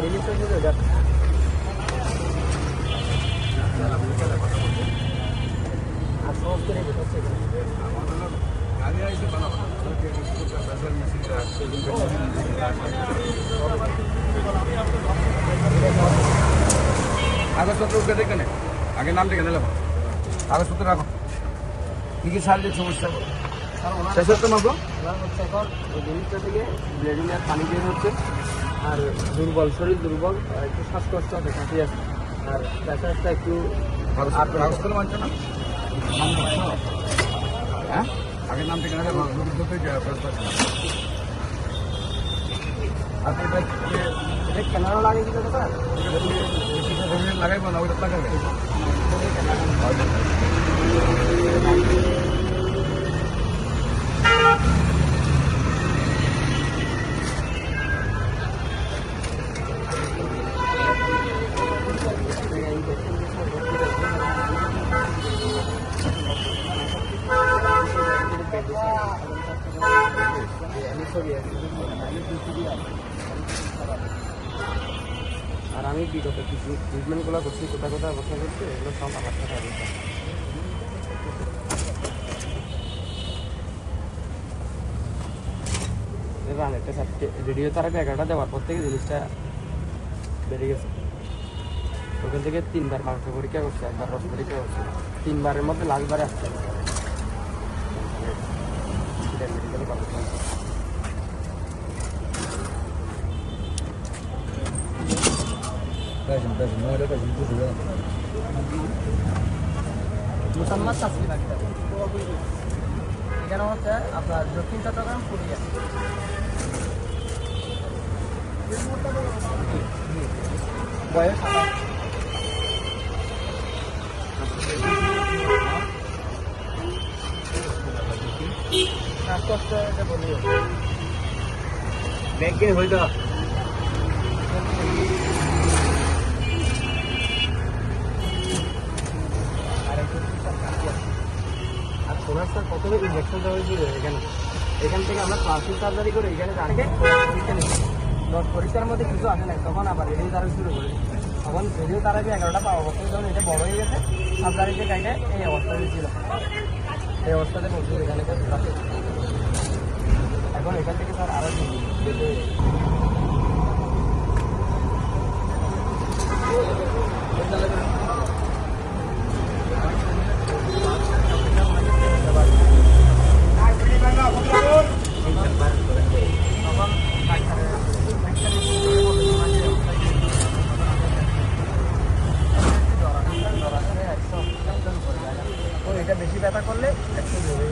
release হয়েছে ওটা আর সহজ করে বোঝাচ্ছে কাগজপত্র উঠে দেখে নে আগে নাম দেখে নিলাম কাগজপত্র রাখো কী কী শারীরিক সমস্যা শেষ হচ্ছে মাগো হচ্ছে এখন ওই জিনিসটা থেকে ব্লিডিং আর পানি বের হচ্ছে আর দুর্বল শরীর দুর্বল একটু শ্বাসকষ্ট আছে কাশি আছে আর প্রেশারটা একটু কাগজপত্র মানছে না নাম দেখছো হ্যাঁ আগের নাম থেকে নেবে আপনি এটা ক্যামেরা লাগিয়ে দিতে তো স্যার লাগাইবো না ওইটা লাগাবে আর আমি বিগত কিছু ট্রিটমেন্টগুলো করছি কোথায় কোথায় অবস্থা করছি এগুলো সব আমার সাথে অবস্থা এবার একটা রেডিও থেরাপি 11টা দেওয়ার পর থেকে জিনিসটা বেড়ে গেছে ওখান থেকে 3বার মাংস পরীক্ষা করছে 1বার রস পরীক্ষা করছে 3বারের মধ্যে লাস্টবারে আসছে মুসাম্মাদ তাসলিম আক্তার এখানে হচ্ছে আপনার দক্ষিণ চট্টগ্রাম পুরিয়া বয়স শ্বাসকষ্ট বলি ব্যাগে হইত আর সোনার স্যার কত ইঞ্জেকশন দেওয়া হয়েছিল এখান থেকে আমরা প্লাস্টিক সার্জারি করে এখানে দাঁড়িয়ে দশ পরীক্ষার মধ্যে কিছু আসে না তখন আবার রেডিও তারা শুরু করি তখন রেডিও তারা 11টা পাওয়া অবস্থা যখন এটা বড় হয়ে গেছে সার্জারিতে গাইডে এই অবস্থা ছিল এই অবস্থাতে বলছি এখানে এখন এখান থেকে স্যার আরো এটা বেশি ব্যথা করলে একটু জোরে